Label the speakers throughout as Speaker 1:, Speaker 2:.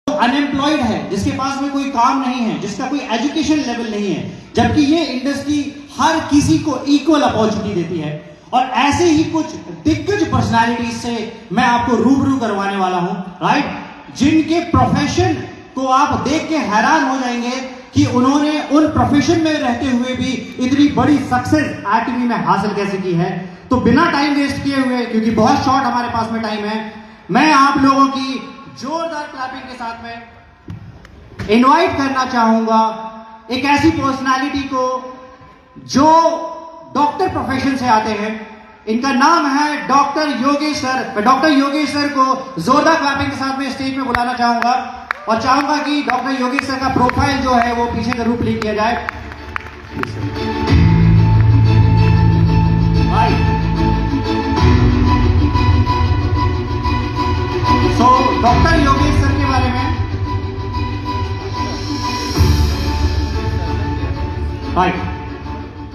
Speaker 1: Unemployed है, जिसके पास में कोई काम नहीं है, जिसका कोई एजुकेशन लेवल नहीं है, जबकि ये इंडस्ट्री हर किसी को इक्वल अपॉर्चुनिटी देती है। और ऐसे ही कुछ दिग्गज पर्सनालिटीज से मैं आपको रूबरू करवाने वाला हूं, राइट, जिनके प्रोफेशन को आप देख के हैरान हो जाएंगे कि उन्होंने उन प्रोफेशन में रहते हुए भी इतनी बड़ी सक्सेस आरटीवी में हासिल कैसे की है। तो बिना टाइम वेस्ट किए हुए, क्योंकि बहुत शॉर्ट हमारे पास में टाइम है, मैं आप लोगों की जोरदार क्लैपिंग के साथ में इनवाइट करना चाहूंगा एक ऐसी पर्सनालिटी को जो डॉक्टर प्रोफेशन से आते हैं। इनका नाम है डॉक्टर योगेश सर। मैं डॉक्टर योगेश सर को जोरदार क्लैपिंग के साथ में स्टेज में बुलाना चाहूंगा और चाहूंगा कि डॉक्टर योगेश सर का प्रोफाइल जो है वो पीछे का रूप ले किया जाए। सो डॉक्टर योगेश सर के बारे में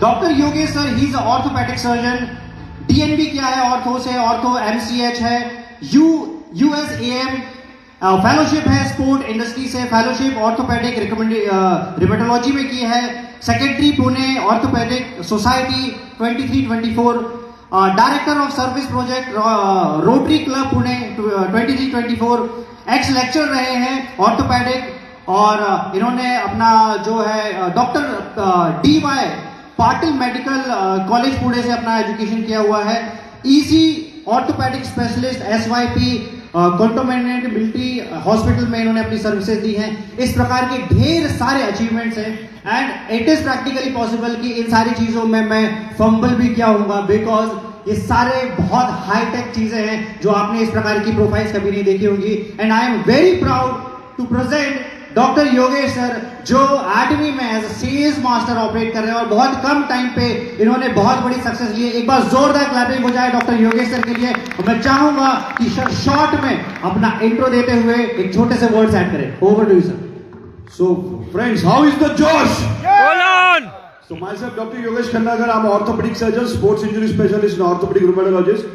Speaker 1: doctor Yogesh sir, he is orthopaedic surgeon. DNB क्या है ऑर्थो से? ऑर्थो एमसीएच है, यूएसएएम फेलोशिप है, स्पोर्ट इंडस्ट्री से फेलोशिप ऑर्थोपेडिक रिमेटोलॉजी में की है, secretary Pune orthopaedic society 23-24, director of service project rotary club Pune 23-24, x lecture रहे हैं ऑर्थोपेडिक। और इन्होंने अपना जो है doctor DY Patil medical college Pune से अपना एजुकेशन किया हुआ है। EC orthopaedic specialist SYP कंटोमेनेबिलिटी hospital में इन्होंने अपनी सर्विसेज दी हैं। इस प्रकार के ढेर सारे अचीवमेंट्स हैं and it is practically possible कि इन सारी चीजों में मैं फंबल भी किया हूंगा, बिकॉज ये सारे बहुत हाईटेक चीजें हैं जो आपने इस प्रकार की प्रोफाइल्स कभी नहीं देखी होंगी। And I am very proud to present doctor Yogesh sir, जो आरटीवी में as a sales master operate कर रहे हैं और बहुत कम टाइम पे इन्होंने बहुत बड़ी सक्सेस ली है। एक बार जोरदार क्लैपिंग हो जाए डॉक्टर योगेश सर के लिए। और मैं चाहूंगा कि शॉर्ट में अपना इंट्रो देते हुए एक छोटे से वर्ड्स ऐड करें। Over to you sir.
Speaker 2: So friends, how is the Josh?
Speaker 3: Hold on!
Speaker 2: So myself, Dr. Yogesh Khannagar, I'm an orthopedic surgeon, sports injury specialist and orthopedic rheumatologist.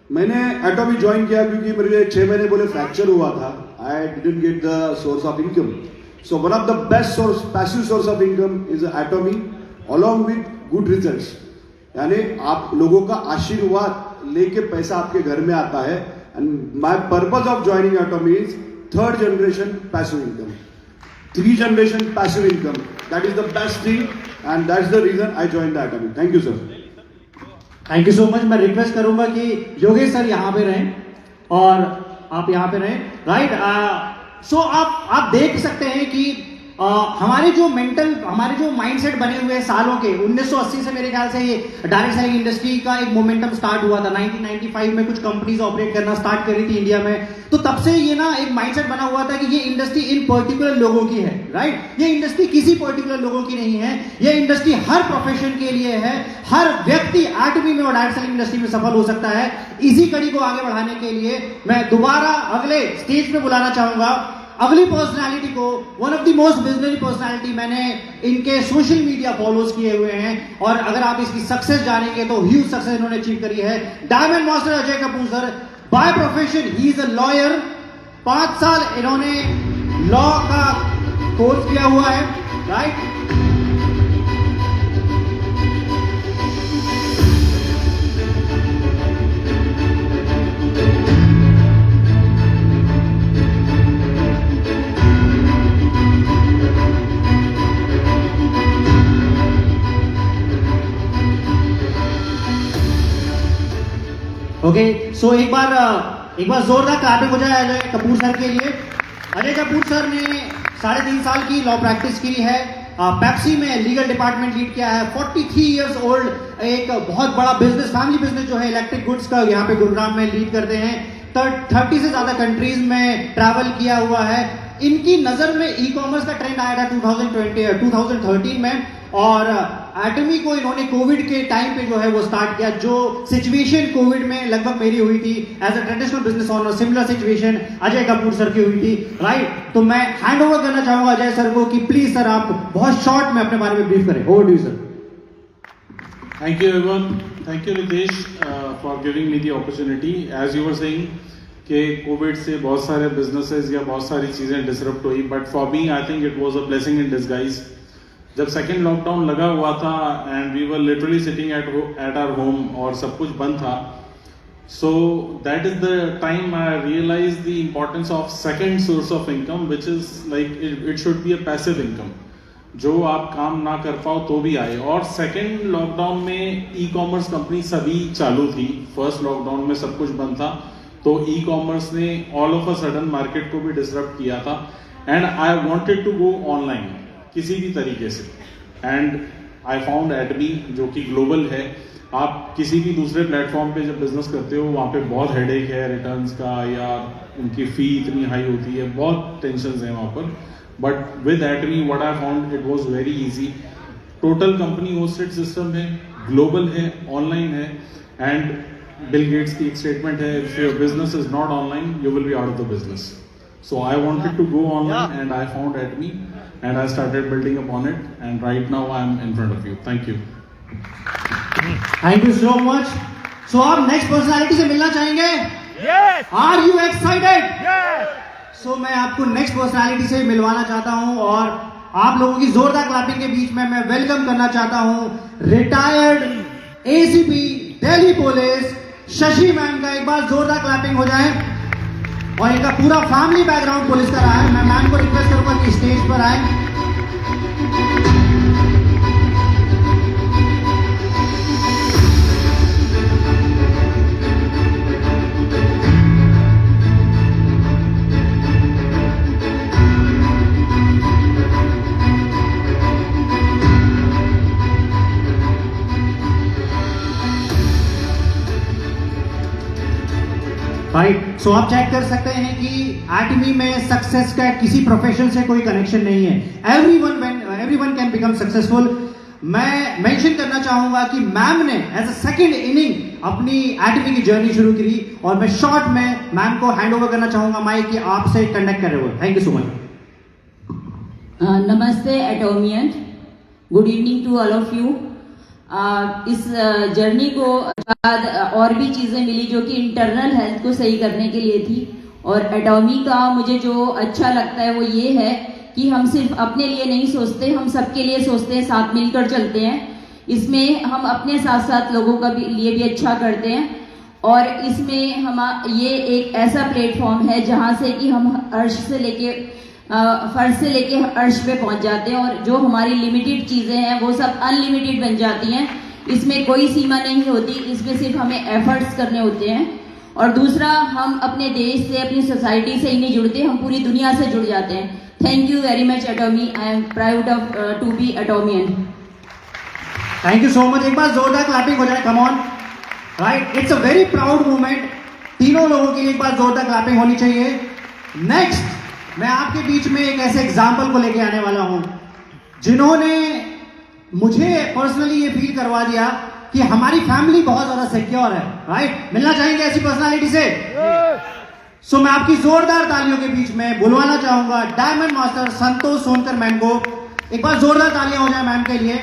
Speaker 2: मैंने एटॉमी join किया क्योंकि मेरे 6 महीने बोले फ्रैक्चर हुआ था। I didn't get the source of income. So one of the best source, passive source of income is Atomy, along with good results. यानी आप लोगों का आशीर्वाद लेके पैसा आपके घर में आता है। And my purpose of joining Atomy is 3rd generation passive income, 3 generation passive income. That is the best thing, and that's the reason I joined the Atomy. Thank you, sir.
Speaker 1: Thank you so much. मैं request करूंगा कि Yogesh sir यहाँ पे रहें और आप यहाँ पे रहें, राइट। सो आप देख सकते हैं कि हमारे जो माइंडसेट बने हुए सालों के 1980 से मेरे ख्याल से ये डायरेक्ट सेलिंग इंडस्ट्री का एक मोमेंटम स्टार्ट हुआ था। 1995 में कुछ कंपनीज ऑपरेट करना स्टार्ट कर रही थी इंडिया में। तो तब से ये ना एक माइंडसेट बना हुआ था कि ये इंडस्ट्री इन पर्टिकुलर लोगों की है, राइट। ये इंडस्ट्री किसी पर्टिकुलर लोगों की नहीं है, ये इंडस्ट्री हर प्रोफेशन के लिए है। हर व्यक्ति आरटीवी में और डायरेक्ट सेलिंग इंडस्ट्री में सफल हो सकता है। इसी कड़ी को आगे बढ़ाने के लिए मैं दोबारा अगले स्टेज पे बुलाना चाहूंगा अगली पर्सनालिटी को, one of the most visionary personality. मैंने इनके सोशल मीडिया फॉलोज किए हुए हैं और अगर आप इसकी सक्सेस जानेंगे तो ह्यूज सक्सेस इन्होंने अचीव करी है। Diamond master Ajay Kapoor sir, by profession he is a lawyer. 5 साल इन्होंने लॉ का कोर्स किया हुआ है, राइट। ओके, सो एक बार जोरदार क्लैपिंग हो जाए अजय कपूर सर के लिए। अजय कपूर सर ने 3.5 साल की लॉ प्रैक्टिस की है, पेप्सी में लीगल डिपार्टमेंट लीड किया है। 43 इयर्स ओल्ड, एक बहुत बड़ा बिजनेस, फैमिली बिजनेस जो है इलेक्ट्रिक गुड्स का यहाँ पे गुरुग्राम में लीड करते हैं। 30 से ज्यादा कंट्रीज में ट्रैवल किया हुआ है। इनकी नजर में ई कॉमर्स का ट्रेंड आया था 2013 में और एटमी को इन्होंने कोविड के टाइम पे जो है वो स्टार्ट किया। जो सिचुएशन कोविड में लगभग मेरी हुई थी as a traditional business owner, similar situation Ajay Kapoor sir की हुई थी, राइट। तो मैं हैंड ओवर करना चाहूंगा अजय सर को कि प्लीज सर आप बहुत शॉर्ट में अपने बारे में ब्रीफ करें। Over to you sir.
Speaker 4: Thank you everyone. Thank you Ritesh for giving me the opportunity. As you were saying,
Speaker 3: कि कोविड से बहुत सारे बिजनेसेस या बहुत सारी चीज़ें डिसरप्ट हुई, but for me I think it was a blessing in disguise. जब सेकेंड लॉकडाउन लगा हुआ था and we were literally sitting at our home और सब कुछ बंद था, so that is the time I realized the importance of second source of income, which is like it should be a passive income, जो आप काम ना कर पाओ तो भी आए। और सेकेंड लॉकडाउन में ई कॉमर्स कंपनी सभी चालू थी, फर्स्ट लॉकडाउन में सब कुछ बंद था, तो ई कॉमर्स ने all of a sudden market को भी डिसरप्ट किया था and I wanted to go online किसी भी तरीके से, एंड आई फाउंड एडमी जो कि ग्लोबल है। आप किसी भी दूसरे प्लेटफॉर्म पे जब बिजनेस करते हो वहाँ पे बहुत हेडेक है रिटर्न्स का, या उनकी फी इतनी हाई होती है, बहुत टेंशन है वहाँ पर। But with Atomy what I found it was very easy. Total company hosted system है, ग्लोबल है, ऑनलाइन है, एंड बिल गेट्स की एक स्टेटमेंट है, if your business is not online you will be out of the business. So I wanted to go online and I found Atomy and I started building upon it, and right now I am in front of you. Thank you.
Speaker 1: Thank you so much. So आप next personality से मिलना चाहेंगे?
Speaker 4: Yes!
Speaker 1: Are you excited?
Speaker 4: Yes!
Speaker 1: So मैं आपको next personality से मिलवाना चाहता हूं और आप लोगों की जोरदार क्लैपिंग के बीच में मैं वेलकम करना चाहता हूं retired ACP Delhi police Shashi ma'am का। एक बार जोरदार क्लैपिंग हो जाए। और इनका पूरा फैमिली बैकग्राउंड पुलिस का रहा है। मैं मैम को रिक्वेस्ट करूंगा कि स्टेज पर आए। राइट, सो आप चेक कर सकते हैं कि एटमी में सक्सेस का किसी प्रोफेशन से कोई कनेक्शन नहीं है। Everyone can become successful. मैं मेंशन करना चाहूंगा कि मैम ने एज अ सेकंड इनिंग अपनी एटमी की जर्नी शुरू करी और मैं शॉर्ट में मैम को हैंड ओवर करना चाहूंगा माइक कि आपसे कनेक्ट कर रहे हो। Thank you so much.
Speaker 5: नमस्ते Atomian, good evening to all of you. इस जर्नी को बाद और भी चीज़ें मिली जो कि इंटरनल हेल्थ को सही करने के लिए थी, और एटॉमी का मुझे जो अच्छा लगता है वो ये है कि हम सिर्फ अपने लिए नहीं सोचते, हम सबके लिए सोचते हैं, साथ मिलकर चलते हैं। इसमें हम अपने साथ साथ लोगों का भी लिए भी अच्छा करते हैं, और इसमें हम ये एक ऐसा प्लेटफॉर्म है जहाँ से कि हम अर्श से लेके फर्श से लेके अर्श पे पहुंच जाते हैं, और जो हमारी लिमिटेड चीज़ें हैं वो सब अनलिमिटेड बन जाती हैं। इसमें कोई सीमा नहीं होती, इसमें सिर्फ हमें एफर्ट्स करने होते हैं। और दूसरा, हम अपने देश से, अपनी सोसाइटी से ही नहीं जुड़ते, हम पूरी दुनिया से जुड़ जाते हैं। Thank you very much Atomy, I am proud of to be Atomian.
Speaker 1: Thank you so much. एक बार जोरदार क्लैपिंग हो जाए, come on. Right, it's a very proud moment. तीनों लोगों के लिए एक बार जोरदार क्लैपिंग होनी चाहिए। नेक्स्ट मैं आपके बीच में एक ऐसे एग्जाम्पल को लेके आने वाला हूं जिन्होंने मुझे पर्सनली ये फील करवा दिया कि हमारी फैमिली बहुत ज्यादा सिक्योर है। राइट, मिलना चाहेंगे ऐसी पर्सनालिटी से? सो मैं आपकी जोरदार तालियों के बीच में बुलवाना चाहूंगा डायमंड मास्टर संतोष सोनकर मैम को। एक बार जोरदार तालियां हो जाए मैम के लिए।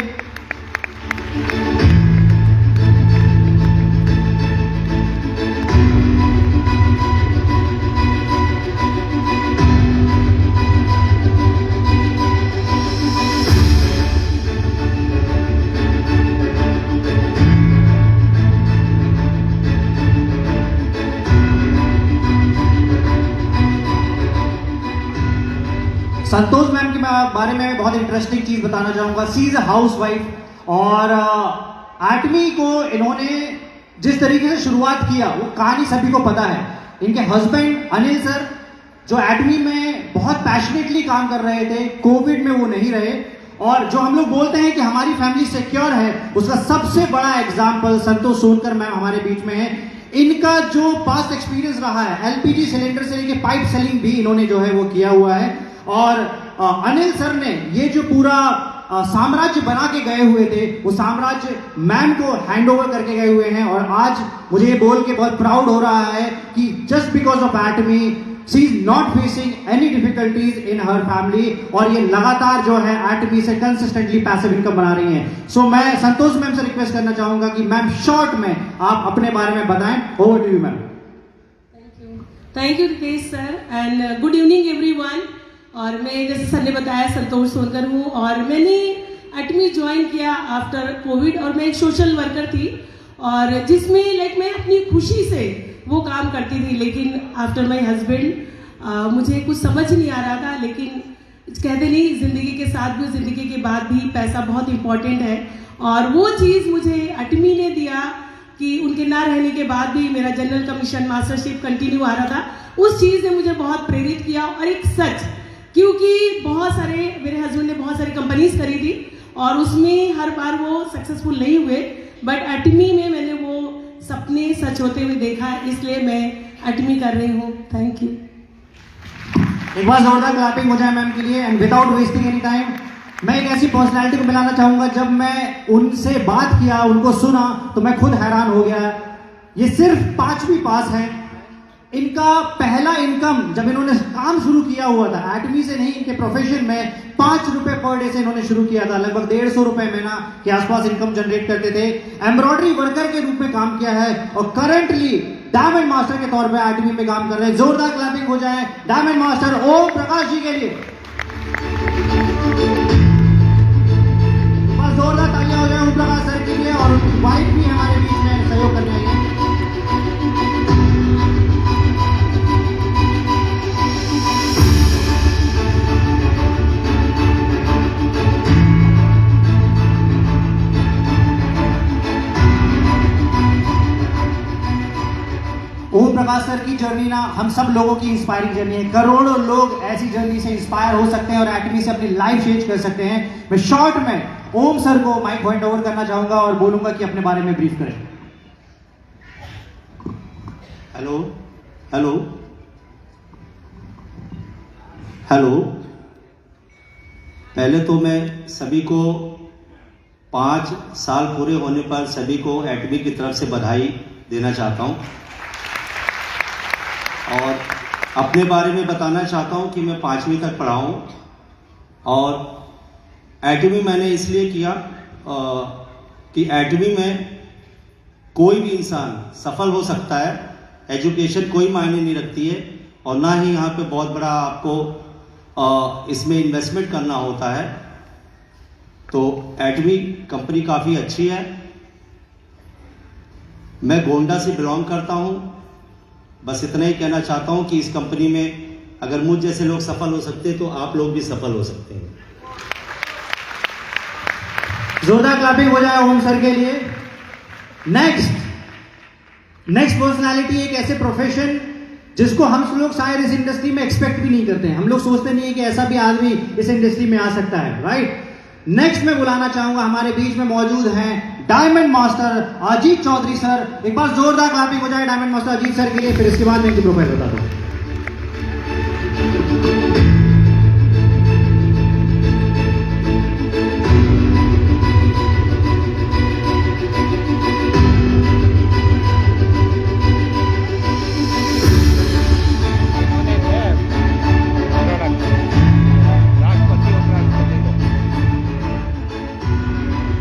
Speaker 1: संतोष मैम के बारे में बहुत इंटरेस्टिंग चीज बताना चाहूंगा। सी इज अ हाउस वाइफ, और एटमी को इन्होंने जिस तरीके से शुरुआत किया वो कहानी सभी को पता है। इनके हस्बैंड अनिल सर जो एटमी में बहुत पैशनेटली काम कर रहे थे, कोविड में वो नहीं रहे, और जो हम लोग बोलते हैं कि हमारी फैमिली सिक्योर है उसका सबसे बड़ा एग्जाम्पल संतोष सोनकर मैम हमारे बीच में है। इनका जो पास्ट एक्सपीरियंस रहा है, एलपीजी सिलेंडर से लेके पाइप सेलिंग भी इन्होंने जो है वो किया हुआ है। और अनिल सर ने ये जो पूरा साम्राज्य बना के गए हुए थे वो साम्राज्य मैम को हैंड ओवर करके गए हुए हैं। और आज मुझे ये बोल के बहुत प्राउड हो रहा है कि just because of Atomy she is not facing any difficulties in her family, और ये लगातार जो है एटमी से कंसिस्टेंटली पैसिव इनकम बना रही हैं। सो मैं संतोष मैम से रिक्वेस्ट करना चाहूंगा कि मैम शॉर्ट में आप अपने बारे में बताएं। Over to you ma'am.
Speaker 4: Thank you Ritesh sir and good evening everyone. और मैं जैसे सर ने बताया संतोष सोनकर हूँ और मैंने एटमी ज्वाइन किया आफ्टर कोविड और मैं एक सोशल वर्कर थी और जिसमें लाइक मैं अपनी खुशी से वो काम करती थी, लेकिन आफ्टर माय हस्बैंड मुझे कुछ समझ नहीं आ रहा था। लेकिन कहते नहीं जिंदगी के साथ भी जिंदगी के बाद भी पैसा बहुत इंपॉर्टेंट है और वो चीज़ मुझे एटमी ने दिया कि उनके ना रहने के बाद भी मेरा जनरल कमीशन मास्टरशिप कंटिन्यू आ रहा था। उस चीज़ ने मुझे बहुत प्रेरित किया और एक सच, क्योंकि बहुत सारे मेरे हस्बैंड ने बहुत सारी कंपनीज करी थी और उसमें हर बार वो सक्सेसफुल नहीं हुए, बट एटमी में मैंने वो सपने सच होते हुए देखा, इसलिए मैं एटमी कर रही हूँ। Thank you.
Speaker 1: एक बार जोरदार क्लैपिंग हो जाए मैम के लिए। And without wasting any time मैं एक ऐसी पर्सनालिटी को मिलाना चाहूंगा, जब मैं उनसे बात किया, उनको सुना तो मैं खुद हैरान हो गया। ये सिर्फ 5वीं पास है। इनका पहला इनकम जब इन्होंने काम शुरू किया हुआ था एटमी से नहीं, इनके प्रोफेशन में 5 रुपए पर डे से इन्होंने शुरू किया था। लगभग 150 रुपए महीना के आसपास इनकम जनरेट करते थे। एम्ब्रॉयडरी वर्कर के रूप में काम किया है और करंटली डायमंड मास्टर के तौर पे एटमी में काम कर रहे हैं। जोरदार क्लैपिंग हो जाए डायमंड मास्टर ओम प्रकाश जी के लिए। जोरदार तालियां हो जाए ओम प्रकाश सर के लिए और उनकी वाइफ भी हमारे बीच में सहयोग करने आई है। ओम प्रकाश सर की जर्नी ना हम सब लोगों की इंस्पायरिंग जर्नी है। करोड़ों लोग ऐसी जर्नी से इंस्पायर हो सकते हैं और एटमी से अपनी लाइफ चेंज कर सकते हैं। मैं शॉर्ट में ओम सर को माइक पॉइंट ओवर करना चाहूंगा और बोलूंगा कि अपने बारे में ब्रीफ करें। Hello hello hello. पहले तो मैं सभी को 5 साल पूरे होने पर सभी को एटमी की तरफ से बधाई देना चाहता हूं और अपने बारे में बताना चाहता हूं कि मैं 5वीं तक पढ़ा हूं और एटमी मैंने इसलिए किया कि एटमी में कोई भी इंसान सफल हो सकता है। एजुकेशन कोई मायने नहीं रखती है और ना ही यहाँ पे बहुत बड़ा आपको इसमें इन्वेस्टमेंट करना होता है। तो एटमी कंपनी काफ़ी अच्छी है। मैं गोंडा से बिलोंग करता हूँ। बस इतना ही कहना चाहता हूँ कि इस कंपनी में अगर मुझ जैसे लोग सफल हो सकते हैं तो आप लोग भी सफल हो सकते हैं। जोरदार क्लैपिंग हो जाए ओम सर के लिए। नेक्स्ट पर्सनालिटी एक ऐसे प्रोफेशन जिसको हम लोग शायद इस इंडस्ट्री में एक्सपेक्ट भी नहीं करते हैं। हम लोग सोचते नहीं है कि ऐसा भी आदमी इस इंडस्ट्री में आ सकता है, राइट। नेक्स्ट मैं बुलाना चाहूंगा, हमारे बीच में मौजूद हैं diamond master Ajit Chaudhary sir. एक बार जोरदार क्लैपिंग हो जाए डायमंड मास्टर अजीत सर के लिए। फिर इसके बाद मैं इनकी प्रोफाइल बताता हूं।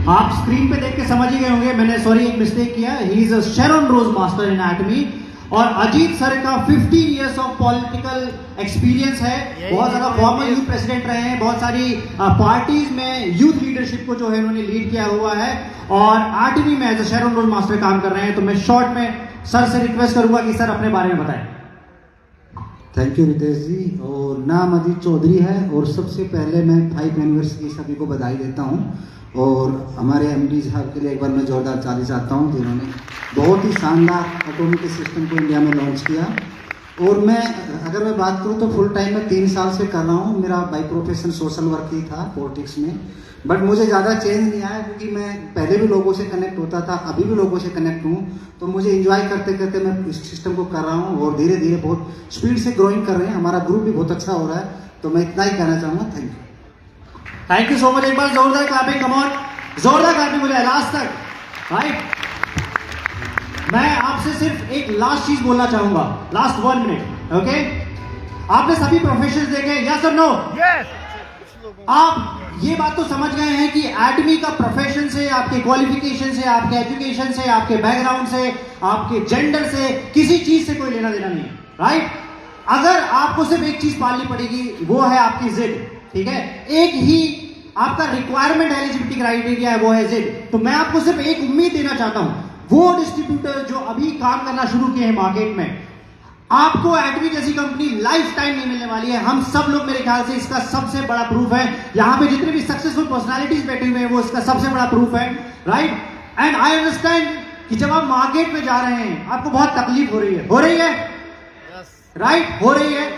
Speaker 1: आप स्क्रीन पे देख के समझ ही गए होंगे, मैंने सॉरी एक मिस्टेक किया। He is a Sharon Rose master in Atomy. और अजीत सर का 15 इयर्स ऑफ पॉलिटिकल एक्सपीरियंस है। बहुत ज्यादा फॉर्मर यूथ प्रेसिडेंट रहे हैं, बहुत सारी पार्टीज में यूथ लीडरशिप को जो है उन्होंने लीड किया हुआ है और एटमी में एज अ शेरॉन रोज मास्टर काम कर रहे हैं। तो मैं शॉर्ट में सर से रिक्वेस्ट करूंगा कि सर अपने बारे में बताएं।
Speaker 6: थैंक यू रितेश जी। और नाम अजीत चौधरी है और सबसे पहले मैं 5 एनिवर्सरी सभी को बधाई देता हूं और हमारे एमडी साहब के लिए एक बार मैं जोरदार ताली चाहता हूं जिन्होंने बहुत ही शानदार ऑटोमेटिक सिस्टम को इंडिया में लॉन्च किया। और मैं अगर मैं बात करूं तो फुल टाइम में 3 साल से कर रहा हूं। मेरा बाई प्रोफेशन सोशल वर्क ही था पॉलिटिक्स में, बट मुझे ज़्यादा चेंज नहीं आया क्योंकि मैं पहले भी लोगों से कनेक्ट होता था, अभी भी लोगों से कनेक्ट हूँ। तो मुझे इंजॉय करते करते मैं इस सिस्टम को कर रहा हूँ और धीरे धीरे बहुत स्पीड से ग्रोइंग कर रहे हैं। हमारा ग्रुप भी बहुत अच्छा हो रहा है। तो मैं इतना ही कहना चाहूँगा। Thank you.
Speaker 1: Thank you so much. एक बार जोरदार क्लैपिंग, कम ऑन, जोरदार क्लैपिंग हो जाए लास्ट तक, राइट। मैं आपसे सिर्फ एक लास्ट चीज बोलना चाहूंगा, लास्ट 1 मिनट, ओके। आपने सभी प्रोफेशंस देखे, यस और नो? यस। आप ये बात तो समझ गए हैं कि एटमी का प्रोफेशन से, आपके क्वालिफिकेशन से, आपके एजुकेशन से, आपके बैकग्राउंड से, आपके जेंडर से, किसी चीज से कोई लेना देना नहीं है, राइट। अगर आपको सिर्फ एक चीज पालनी पड़ेगी, वो है आपकी जिद, ठीक है? एक ही आपका रिक्वायरमेंट एलिजिबिलिटी क्राइटेरिया है, वो है जिद। तो मैं आपको सिर्फ एक उम्मीद देना चाहता हूं, वो डिस्ट्रीब्यूटर जो अभी काम करना शुरू किए हैं मार्केट में, आपको एडवी जैसी कंपनी लाइफ टाइम नहीं मिलने वाली है। हम सब लोग, मेरे ख्याल से इसका सबसे बड़ा प्रूफ है। यहां पे जितने भी सक्सेसफुल पर्सनालिटीज बैठे हुए हैं, वो इसका सबसे बड़ा प्रूफ है, राइट? एंड आई अंडरस्टैंड कि जब आप मार्केट में जा रहे हैं, आपको बहुत तकलीफ हो रही है, राइट? हो रही है,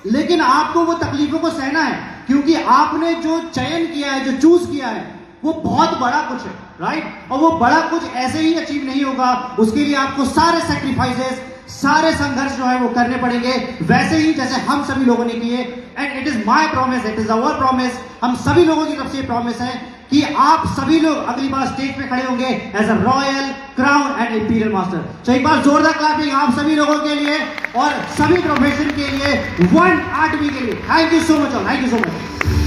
Speaker 1: लेकिन आपको वो तकलीफों को सहना है, क्योंकि आपने जो चयन किया है, जो चूज किया है, वो बहुत बड़ा कुछ है, राइट? और वो बड़ा कुछ ऐसे ही अचीव नहीं होगा, उसके लिए आपको सारे सैक्रिफाइसेस, सारे संघर्ष जो है वो करने पड़ेंगे, वैसे ही जैसे हम सभी लोगों ने किए। And it is my promise, it is our promise, हम सभी लोगों की तरफ से प्रॉमिस है कि आप सभी लोग अगली बार स्टेज पे खड़े होंगे as a royal, crown and imperial master. तो एक बार जोरदार क्लैपिंग आप सभी लोगों के लिए और सभी प्रोफेशन के लिए, वन आर्टवी के लिए। Thank you so much, thank you so much.